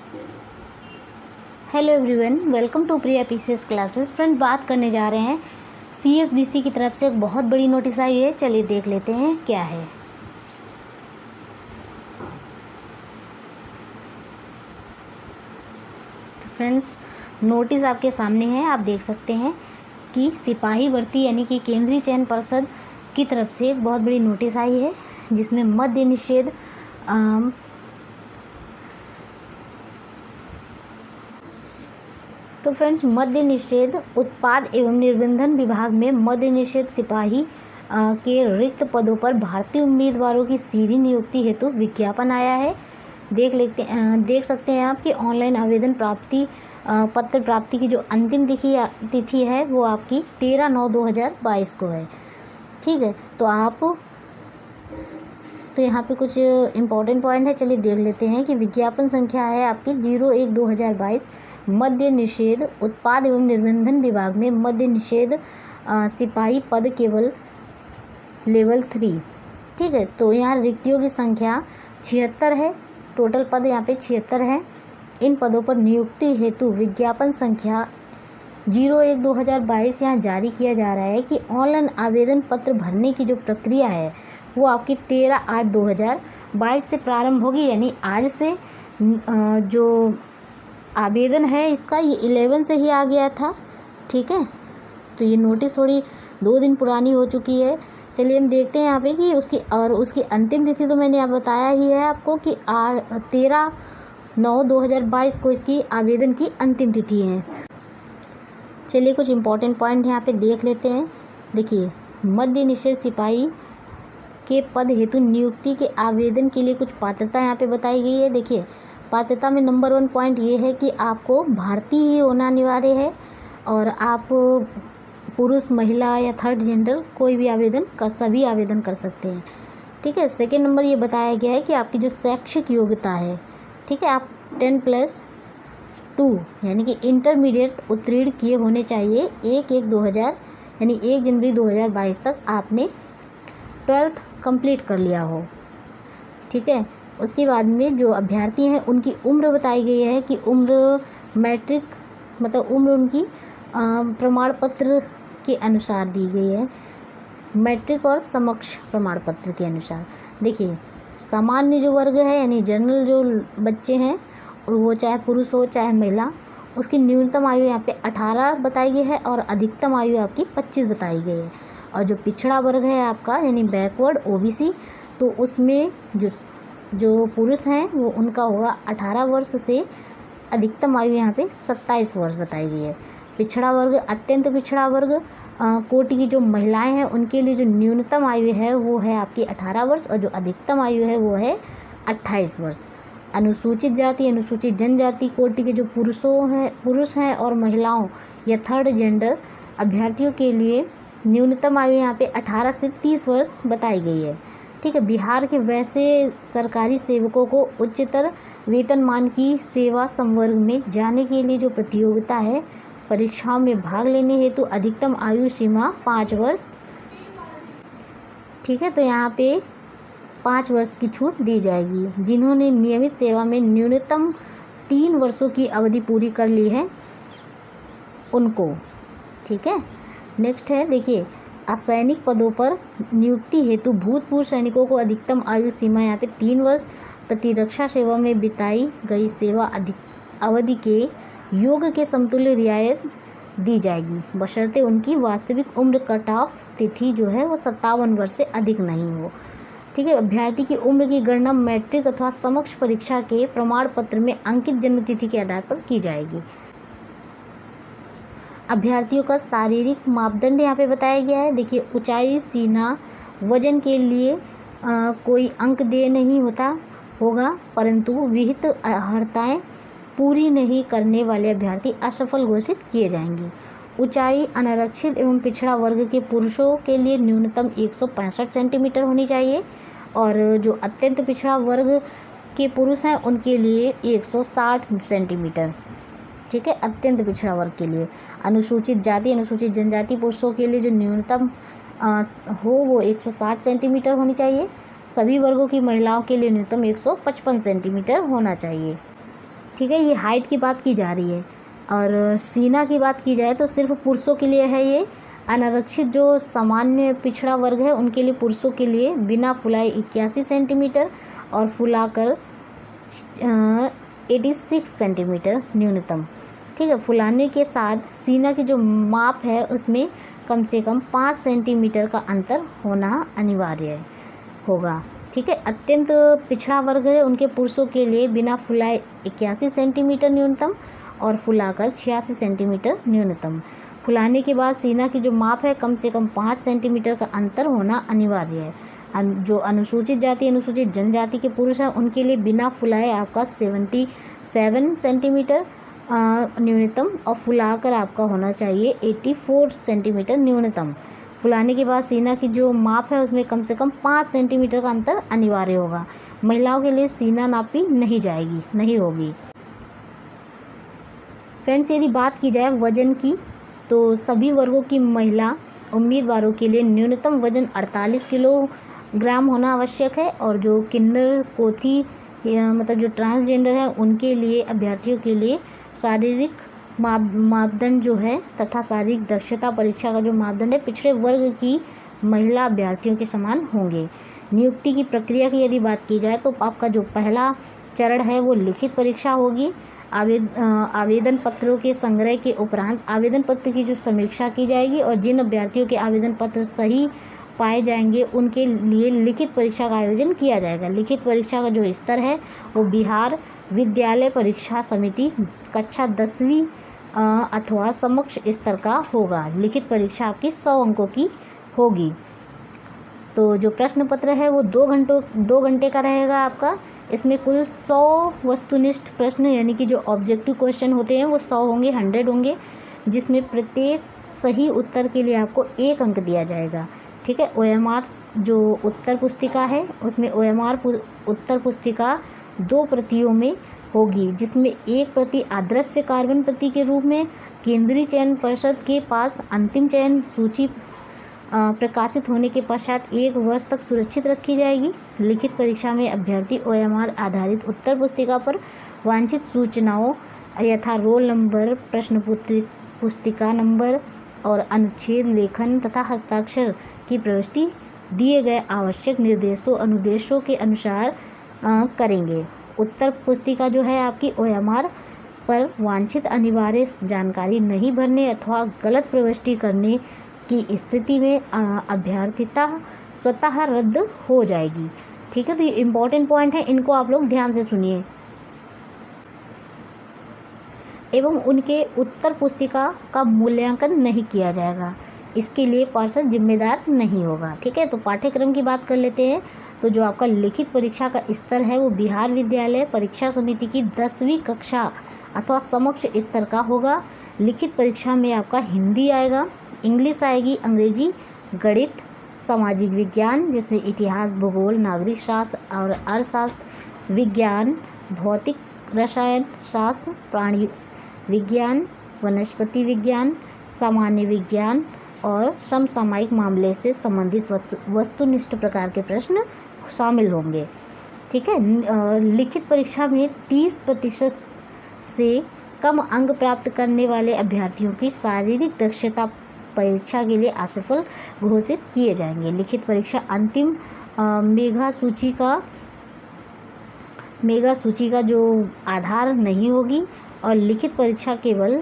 Hello everyone, welcome to Priya PCS classes. Friend, बात करने जा रहे हैं सीएसबीसी की तरफ से एक बहुत बड़ी नोटिस आई है। चलिए देख लेते हैं क्या है। तो फ्रेंड्स, नोटिस आपके सामने है, आप देख सकते हैं कि सिपाही भर्ती यानी कि केंद्रीय चयन पर्षद की तरफ से एक बहुत बड़ी नोटिस आई है, जिसमें मद्य निषेध तो फ्रेंड्स, मद्य निषेध उत्पाद एवं निर्बंधन विभाग में मद्य निषेध सिपाही के रिक्त पदों पर भारतीय उम्मीदवारों की सीधी नियुक्ति हेतु विज्ञापन आया है। देख सकते हैं आप कि ऑनलाइन आवेदन पत्र प्राप्ति की जो अंतिम तिथि है वो आपकी 13/9/2022 को है। ठीक है, तो यहाँ पे कुछ इम्पोर्टेंट पॉइंट है, चलिए देख लेते हैं कि विज्ञापन संख्या है आपकी 01/2022। मद्य निषेध उत्पाद एवं निर्बंधन विभाग में मद्य निषेध सिपाही पद केवल लेवल 3। ठीक है, तो यहाँ रिक्तियों की संख्या 76 है, टोटल पद यहाँ पे 76 है। इन पदों पर नियुक्ति हेतु विज्ञापन संख्या 01/2022 यहाँ जारी किया जा रहा है कि ऑनलाइन आवेदन पत्र भरने की जो प्रक्रिया है वो आपकी 13/8/2022 से प्रारंभ होगी, यानी आज से जो आवेदन है इसका ये 11 से ही आ गया था। ठीक है, तो ये नोटिस थोड़ी 2 दिन पुरानी हो चुकी है। चलिए हम देखते हैं यहाँ पे कि उसकी अंतिम तिथि तो मैंने यहाँ बताया ही है आपको कि 13/9/2022 को इसकी आवेदन की अंतिम तिथि है। चलिए कुछ इम्पोर्टेंट पॉइंट यहाँ पे देख लेते हैं। देखिए, मद्य निषेध सिपाही के पद हेतु नियुक्ति के आवेदन के लिए कुछ पात्रता यहाँ पे बताई गई है। देखिए, पात्रता में नंबर 1 पॉइंट ये है कि आपको भारतीय ही होना अनिवार्य है और आप पुरुष, महिला या थर्ड जेंडर कोई भी सभी आवेदन कर सकते हैं। ठीक है, सेकेंड नंबर ये बताया गया है कि आपकी जो शैक्षिक योग्यता है, ठीक है, आप 10+2 यानी कि इंटरमीडिएट उत्तीर्ण किए होने चाहिए 1/1/2000 यानी 1 जनवरी 2022 तक आपने 12th कंप्लीट कर लिया हो। ठीक है, उसके बाद में जो अभ्यर्थी हैं उनकी उम्र बताई गई है कि उम्र मैट्रिक मतलब उम्र उनकी प्रमाण पत्र के अनुसार दी गई है, मैट्रिक और समकक्ष प्रमाण पत्र के अनुसार। देखिए, सामान्य जो वर्ग है यानी जनरल जो बच्चे हैं वो चाहे पुरुष हो चाहे महिला, उसकी न्यूनतम आयु यहाँ पे 18 बताई गई है और अधिकतम आयु आपकी 25 बताई गई है। और जो पिछड़ा वर्ग है आपका यानी बैकवर्ड ओबीसी, तो उसमें जो पुरुष हैं वो उनका होगा 18 वर्ष से अधिकतम आयु यहाँ पे 27 वर्ष बताई गई है। पिछड़ा वर्ग, अत्यंत पिछड़ा वर्ग कोटि की जो महिलाएं हैं उनके लिए जो न्यूनतम आयु है वो है आपकी 18 वर्ष और जो अधिकतम आयु है वो है 28 वर्ष। अनुसूचित जाति, अनुसूचित जनजाति कोटि के जो पुरुष हैं और महिलाओं या थर्ड जेंडर अभ्यर्थियों के लिए न्यूनतम आयु यहाँ पे 18 से 30 वर्ष बताई गई है। ठीक है, बिहार के वैसे सरकारी सेवकों को उच्चतर वेतनमान की सेवा संवर्ग में जाने के लिए जो प्रतियोगिता है परीक्षाओं में भाग लेने हेतु अधिकतम आयु सीमा 5 वर्ष। ठीक है, तो यहाँ पे 5 वर्ष की छूट दी जाएगी जिन्होंने नियमित सेवा में न्यूनतम 3 वर्षों की अवधि पूरी कर ली है उनको। ठीक है, नेक्स्ट है, देखिए, असैनिक पदों पर नियुक्ति हेतु भूतपूर्व सैनिकों को अधिकतम आयु सीमा यहाँ पे 3 वर्ष, प्रतिरक्षा सेवा में बिताई गई सेवा अवधि के योग के समतुल्य रियायत दी जाएगी बशर्ते उनकी वास्तविक उम्र कट ऑफ तिथि जो है वो 57 वर्ष से अधिक नहीं हो। ठीक है, अभ्यर्थी की उम्र की गणना मैट्रिक अथवा समकक्ष परीक्षा के प्रमाण पत्र में अंकित जन्म तिथि के आधार पर की जाएगी। अभ्यर्थियों का शारीरिक मापदंड यहाँ पे बताया गया है। देखिए, ऊंचाई, सीना, वजन के लिए कोई अंक देय नहीं होगा, परंतु विहित अर्हताएं पूरी नहीं करने वाले अभ्यर्थी असफल घोषित किए जाएंगे। ऊंचाई अनारक्षित एवं पिछड़ा वर्ग के पुरुषों के लिए न्यूनतम 165 सेंटीमीटर होनी चाहिए और जो अत्यंत पिछड़ा वर्ग के पुरुष हैं उनके लिए 160 सेंटीमीटर। ठीक है, अत्यंत पिछड़ा वर्ग के लिए। अनुसूचित जाति, अनुसूचित जनजाति पुरुषों के लिए जो न्यूनतम हो वो 160 सेंटीमीटर होनी चाहिए। सभी वर्गों की महिलाओं के लिए न्यूनतम 155 सेंटीमीटर होना चाहिए। ठीक है, ये हाइट की बात की जा रही है। और सीना की बात की जाए तो सिर्फ पुरुषों के लिए है ये। अनारक्षित जो सामान्य पिछड़ा वर्ग है उनके लिए, पुरुषों के लिए बिना फुलाए 81 सेंटीमीटर और फुलाकर 86 सेंटीमीटर न्यूनतम। ठीक है, फुलाने के साथ सीना की जो माप है उसमें कम से कम 5 सेंटीमीटर का अंतर होना अनिवार्य होगा। ठीक है, अत्यंत पिछड़ा वर्ग है उनके पुरुषों के लिए बिना फुलाए 81 सेंटीमीटर न्यूनतम और फुलाकर 86 सेंटीमीटर न्यूनतम। फुलाने के बाद सीना की जो माप है कम से कम 5 सेंटीमीटर का अंतर होना अनिवार्य है। जो अनुसूचित जाति अनुसूचित जनजाति के पुरुष हैं उनके लिए बिना फुलाए आपका 77 सेंटीमीटर न्यूनतम और फुलाकर आपका होना चाहिए 84 सेंटीमीटर न्यूनतम। फुलाने के बाद सीना की जो माप है उसमें कम से कम 5 सेंटीमीटर का अंतर अनिवार्य होगा। महिलाओं के लिए सीना नापी नहीं होगी। फ्रेंड्स, यदि बात की जाए वजन की तो सभी वर्गों की महिला उम्मीदवारों के लिए न्यूनतम वजन 48 किलोग्राम होना आवश्यक है और जो किन्नर कोथी मतलब जो ट्रांसजेंडर है उनके लिए, अभ्यर्थियों के लिए शारीरिक मापदंड जो है तथा शारीरिक दक्षता परीक्षा का जो मापदंड है पिछड़े वर्ग की महिला अभ्यर्थियों के समान होंगे। नियुक्ति की प्रक्रिया की यदि बात की जाए तो आपका जो पहला चरण है वो लिखित परीक्षा होगी। आवेदन पत्रों के संग्रह के उपरांत आवेदन पत्र की जो समीक्षा की जाएगी और जिन अभ्यर्थियों के आवेदन पत्र सही पाए जाएंगे उनके लिए लिखित परीक्षा का आयोजन किया जाएगा। लिखित परीक्षा का जो स्तर है वो बिहार विद्यालय परीक्षा समिति कक्षा 10वीं अथवा समकक्ष स्तर का होगा। लिखित परीक्षा आपकी 100 अंकों की होगी। तो जो प्रश्न पत्र है वो 2 घंटे का रहेगा आपका। इसमें कुल 100 वस्तुनिष्ठ प्रश्न यानी कि जो ऑब्जेक्टिव क्वेश्चन होते हैं वो 100 होंगे, 100 होंगे, जिसमें प्रत्येक सही उत्तर के लिए आपको 1 अंक दिया जाएगा। ठीक है, OMR जो उत्तर पुस्तिका है उसमें OMR उत्तर पुस्तिका 2 प्रतियों में होगी, जिसमें एक प्रति अदृश्य कार्बन प्रति के रूप में केंद्रीय चयन परिषद के पास अंतिम चयन सूची प्रकाशित होने के पश्चात 1 वर्ष तक सुरक्षित रखी जाएगी। लिखित परीक्षा में अभ्यर्थी OMR आधारित उत्तर पुस्तिका पर वांछित सूचनाओं यथा रोल नंबर, प्रश्न पुस्तिका नंबर और अनुच्छेद लेखन तथा हस्ताक्षर की प्रविष्टि दिए गए आवश्यक निर्देशों अनुदेशों के अनुसार करेंगे। उत्तर पुस्तिका जो है आपकी OMR पर वांछित अनिवार्य जानकारी नहीं भरने अथवा गलत प्रविष्टि करने की स्थिति में अभ्यर्थिता स्वतः रद्द हो जाएगी। ठीक है, तो ये इम्पोर्टेंट पॉइंट है, इनको आप लोग ध्यान से सुनिए। एवं उनके उत्तर पुस्तिका का मूल्यांकन नहीं किया जाएगा, इसके लिए पार्षद जिम्मेदार नहीं होगा। ठीक है, तो पाठ्यक्रम की बात कर लेते हैं। तो जो आपका लिखित परीक्षा का स्तर है वो बिहार विद्यालय परीक्षा समिति की 10वीं कक्षा अथवा समकक्ष स्तर का होगा। लिखित परीक्षा में आपका हिंदी आएगा, इंग्लिश आएगी, अंग्रेजी, गणित, सामाजिक विज्ञान जिसमें इतिहास, भूगोल, नागरिक शास्त्र और अर्थशास्त्र, विज्ञान, भौतिक रसायन शास्त्र, प्राणी विज्ञान, वनस्पति विज्ञान, सामान्य विज्ञान और समसामयिक मामले से संबंधित वस्तुनिष्ठ प्रकार के प्रश्न शामिल होंगे। ठीक है, लिखित परीक्षा में 30% से कम अंक प्राप्त करने वाले अभ्यर्थियों की शारीरिक दक्षता परीक्षा के लिए असफल घोषित किए जाएंगे। लिखित परीक्षा अंतिम मेगा सूची का जो आधार नहीं होगी और लिखित परीक्षा केवल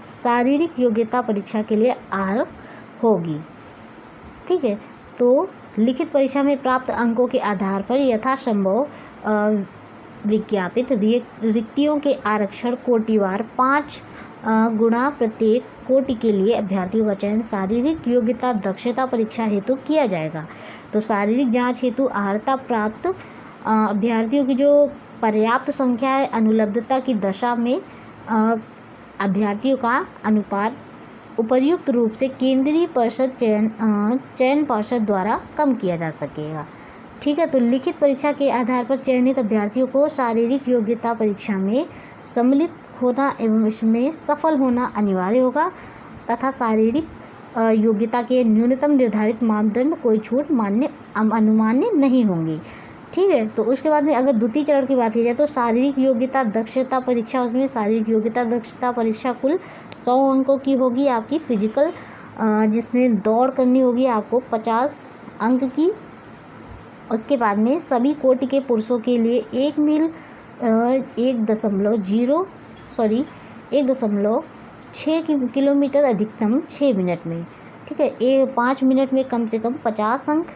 शारीरिक योग्यता परीक्षा के लिए आधार होगी। ठीक है, तो लिखित परीक्षा में प्राप्त अंकों के आधार पर यथासंभव विज्ञापित रिक्तियों के आरक्षण कोटिवार 5 गुणा प्रत्येक कोटि के लिए अभ्यर्थियों का चयन शारीरिक योग्यता दक्षता परीक्षा हेतु किया जाएगा। तो शारीरिक जांच हेतु अर्हता प्राप्त अभ्यर्थियों की जो पर्याप्त संख्या है, अनुपलब्धता की दशा में अभ्यर्थियों का अनुपात उपर्युक्त रूप से केंद्रीय परिषद चयन परिषद द्वारा कम किया जा सकेगा। ठीक है, तो लिखित परीक्षा के आधार पर चयनित अभ्यर्थियों को शारीरिक योग्यता परीक्षा में सम्मिलित होना एवं इसमें सफल होना अनिवार्य होगा तथा शारीरिक योग्यता के न्यूनतम निर्धारित मापदंड कोई छूट अनुमान्य नहीं होंगे। ठीक है। तो उसके बाद में अगर द्वितीय चरण की बात की जाए तो शारीरिक योग्यता दक्षता परीक्षा, उसमें शारीरिक योग्यता दक्षता परीक्षा कुल 100 अंकों की होगी आपकी। फिजिकल जिसमें दौड़ करनी होगी आपको 50 अंक की। उसके बाद में सभी कोटि के पुरुषों के लिए 1.6 किलोमीटर अधिकतम 6 मिनट में, ठीक है। 5 मिनट में कम से कम 50 अंक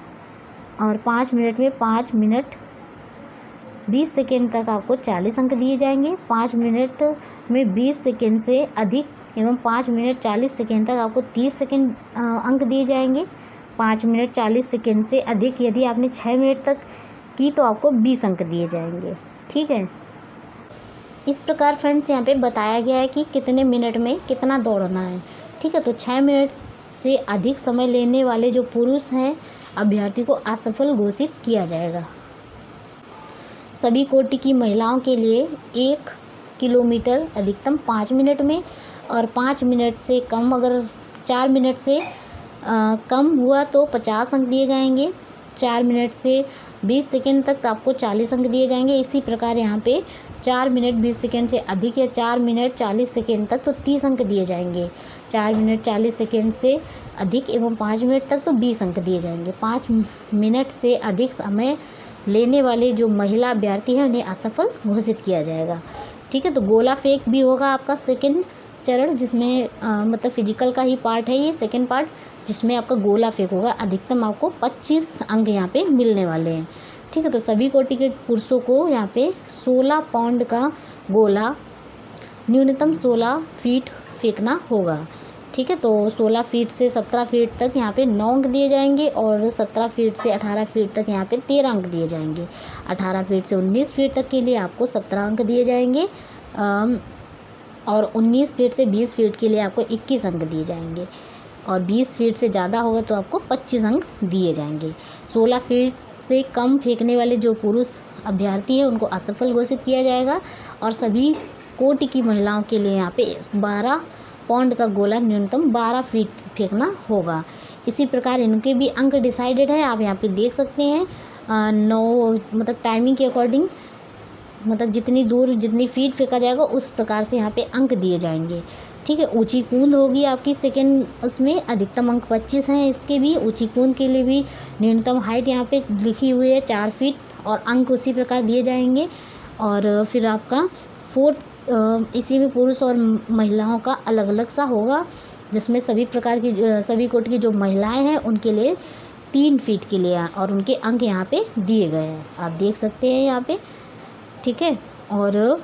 और 5 मिनट में 5 मिनट 20 सेकेंड तक आपको 40 अंक दिए जाएंगे। 5 मिनट में 20 सेकेंड से अधिक एवं 5 मिनट 40 सेकेंड तक आपको 30 सेकेंड अंक दिए जाएंगे। 5 मिनट 40 सेकेंड से अधिक यदि आपने 6 मिनट तक की तो आपको 20 अंक दिए जाएंगे, ठीक है। इस प्रकार फ्रेंड्स यहाँ पे बताया गया है कि कितने मिनट में कितना दौड़ना है, ठीक है। तो 6 मिनट से अधिक समय लेने वाले जो पुरुष हैं अभ्यर्थी को असफल घोषित किया जाएगा। सभी कोटि की महिलाओं के लिए 1 किलोमीटर अधिकतम 5 मिनट में और 5 मिनट से कम, अगर 4 मिनट से कम हुआ तो 50 अंक दिए जाएंगे। 4 मिनट से 20 सेकेंड तक आपको 40 अंक दिए जाएंगे। इसी प्रकार यहाँ पे 4 मिनट 20 सेकेंड से अधिक या 4 मिनट 40 सेकेंड तक तो 30 अंक दिए जाएंगे। 4 मिनट 40 सेकेंड से अधिक एवं 5 मिनट तक तो 20 अंक दिए जाएंगे। 5 मिनट से अधिक समय लेने वाले जो महिला अभ्यर्थी हैं उन्हें असफल घोषित किया जाएगा, ठीक है। तो गोला फेंक भी होगा आपका सेकेंड चरण, जिसमें मतलब फिजिकल का ही पार्ट है ये सेकेंड पार्ट, जिसमें आपका गोला फेंक होगा। अधिकतम आपको 25 अंक यहाँ पे मिलने वाले हैं, ठीक है। तो सभी कोटि के पुरुषों को यहाँ पे 16 पाउंड का गोला न्यूनतम 16 फीट फेंकना होगा, ठीक है। तो 16 फीट से 17 फीट तक यहाँ पे 9 अंक दिए जाएंगे और 17 फीट से 18 फीट तक यहाँ पे 13 अंक दिए जाएंगे। 18 फीट से 19 फीट तक के लिए आपको 17 अंक दिए जाएंगे और 19 फीट से 20 फीट के लिए आपको 21 अंक दिए जाएंगे और 20 फीट से ज़्यादा होगा तो आपको 25 अंक दिए जाएंगे। 16 फीट से कम फेंकने वाले जो पुरुष अभ्यर्थी हैं उनको असफल घोषित किया जाएगा और सभी कोटि की महिलाओं के लिए यहाँ पे 12 पाउंड का गोला न्यूनतम 12 फीट फेंकना होगा। इसी प्रकार इनके भी अंक डिसाइडेड है, आप यहाँ पे देख सकते हैं। 9 मतलब टाइमिंग के अकॉर्डिंग, मतलब जितनी दूर जितनी फीट फेंका जाएगा उस प्रकार से यहाँ पे अंक दिए जाएंगे, ठीक है। ऊंची कूद होगी आपकी सेकेंड, उसमें अधिकतम अंक 25 हैं। इसके भी ऊंची कूद के लिए भी न्यूनतम हाइट यहाँ पे लिखी हुई है 4 फीट और अंक उसी प्रकार दिए जाएंगे। और फिर आपका फोर्थ इसी में पुरुष और महिलाओं का अलग अलग सा होगा, जिसमें सभी प्रकार की सभी कोटि की जो महिलाएं हैं उनके लिए 3 फीट के लिए और उनके अंक यहाँ पे दिए गए हैं, आप देख सकते हैं यहाँ पे, ठीक है। और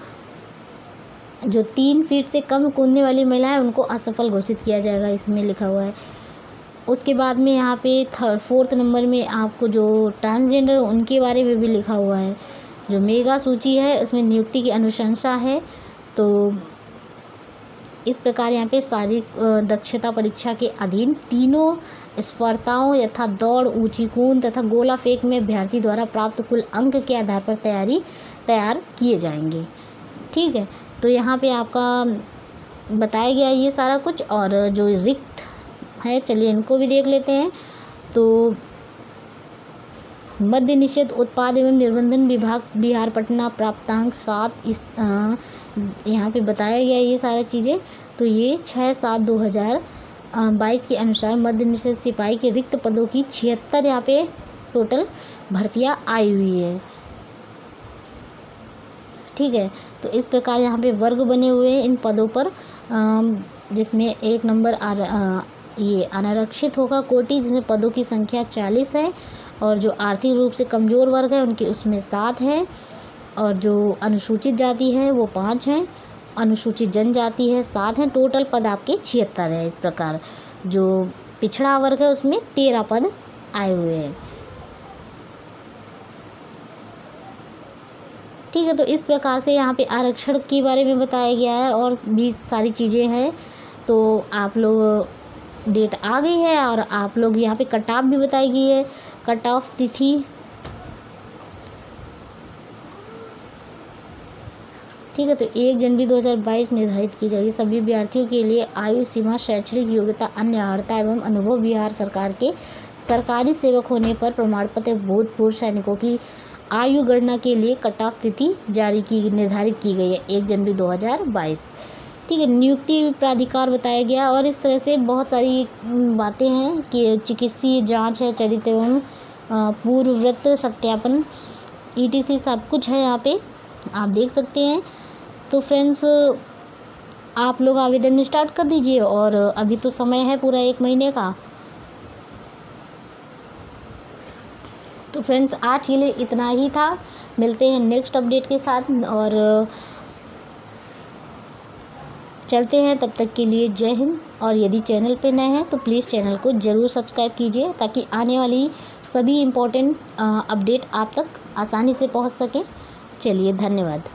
जो 3 फीट से कम कूदने वाली महिलाएं उनको असफल घोषित किया जाएगा, इसमें लिखा हुआ है। उसके बाद में यहाँ पे 4th नंबर में आपको जो ट्रांसजेंडर उनके बारे में भी लिखा हुआ है। जो मेगा सूची है उसमें नियुक्ति की अनुशंसा है। तो इस प्रकार यहाँ पे शारीरिक दक्षता परीक्षा के अधीन तीनों स्पर्धाओं यथा दौड़, ऊंची कूद तथा गोला फेंक में अभ्यर्थी द्वारा प्राप्त कुल अंक के आधार पर तैयार किए जाएंगे, ठीक है। तो यहाँ पे आपका बताया गया ये सारा कुछ। और जो रिक्त है चलिए इनको भी देख लेते हैं। तो मद्य निषेध उत्पाद एवं निर्बंधन विभाग बिहार पटना प्राप्तांक 7 इस यहाँ पे बताया गया ये सारा चीज़ें। तो ये 6/7/2022 के अनुसार मद्य निषेध सिपाही के रिक्त पदों की 76 यहाँ पे टोटल भर्तियाँ आई हुई है, ठीक है। तो इस प्रकार यहाँ पे वर्ग बने हुए हैं इन पदों पर, जिसमें 1 नंबर ये अनारक्षित होगा कोटि, जिसमें पदों की संख्या 40 है और जो आर्थिक रूप से कमज़ोर वर्ग है उनके उसमें 7 है और जो अनुसूचित जाति है वो 5 हैं, अनुसूचित जनजाति है 7 हैं। टोटल पद आपके 76 है। इस प्रकार जो पिछड़ा वर्ग है उसमें 13 पद आए हुए हैं, ठीक है। तो इस प्रकार से यहाँ पे आरक्षण के बारे में बताया गया है और भी सारी चीज़ें हैं। तो आप लोग डेट आ गई है और आप लोग यहाँ पे कट ऑफ भी बताई गई है, कट ऑफ तिथि, ठीक है। तो 1 जनवरी 2022 निर्धारित की जाएगी। सभी अभ्यर्थियों के लिए आयु सीमा, शैक्षणिक योग्यता, अन्य अर्हता एवं अनुभव बिहार सरकार के सरकारी सेवक होने पर प्रमाण पत्र, भूतपूर्व सैनिकों की आयु गणना के लिए कट ऑफ तिथि निर्धारित की गई है 1 जनवरी 2022। ठीक है, नियुक्ति प्राधिकार बताया गया और इस तरह से बहुत सारी बातें हैं कि चिकित्सीय जांच है, चरित्र एवं पूर्वव्रत सत्यापन ETC सब कुछ है यहाँ पे, आप देख सकते हैं। तो फ्रेंड्स आप लोग आवेदन स्टार्ट कर दीजिए और अभी तो समय है पूरा 1 महीने का। तो फ्रेंड्स आज के लिए इतना ही था, मिलते हैं नेक्स्ट अपडेट के साथ और चलते हैं। तब तक के लिए जय हिंद। और यदि चैनल पे नए हैं तो प्लीज़ चैनल को ज़रूर सब्सक्राइब कीजिए ताकि आने वाली सभी इम्पोर्टेंट अपडेट आप तक आसानी से पहुंच सके। चलिए, धन्यवाद।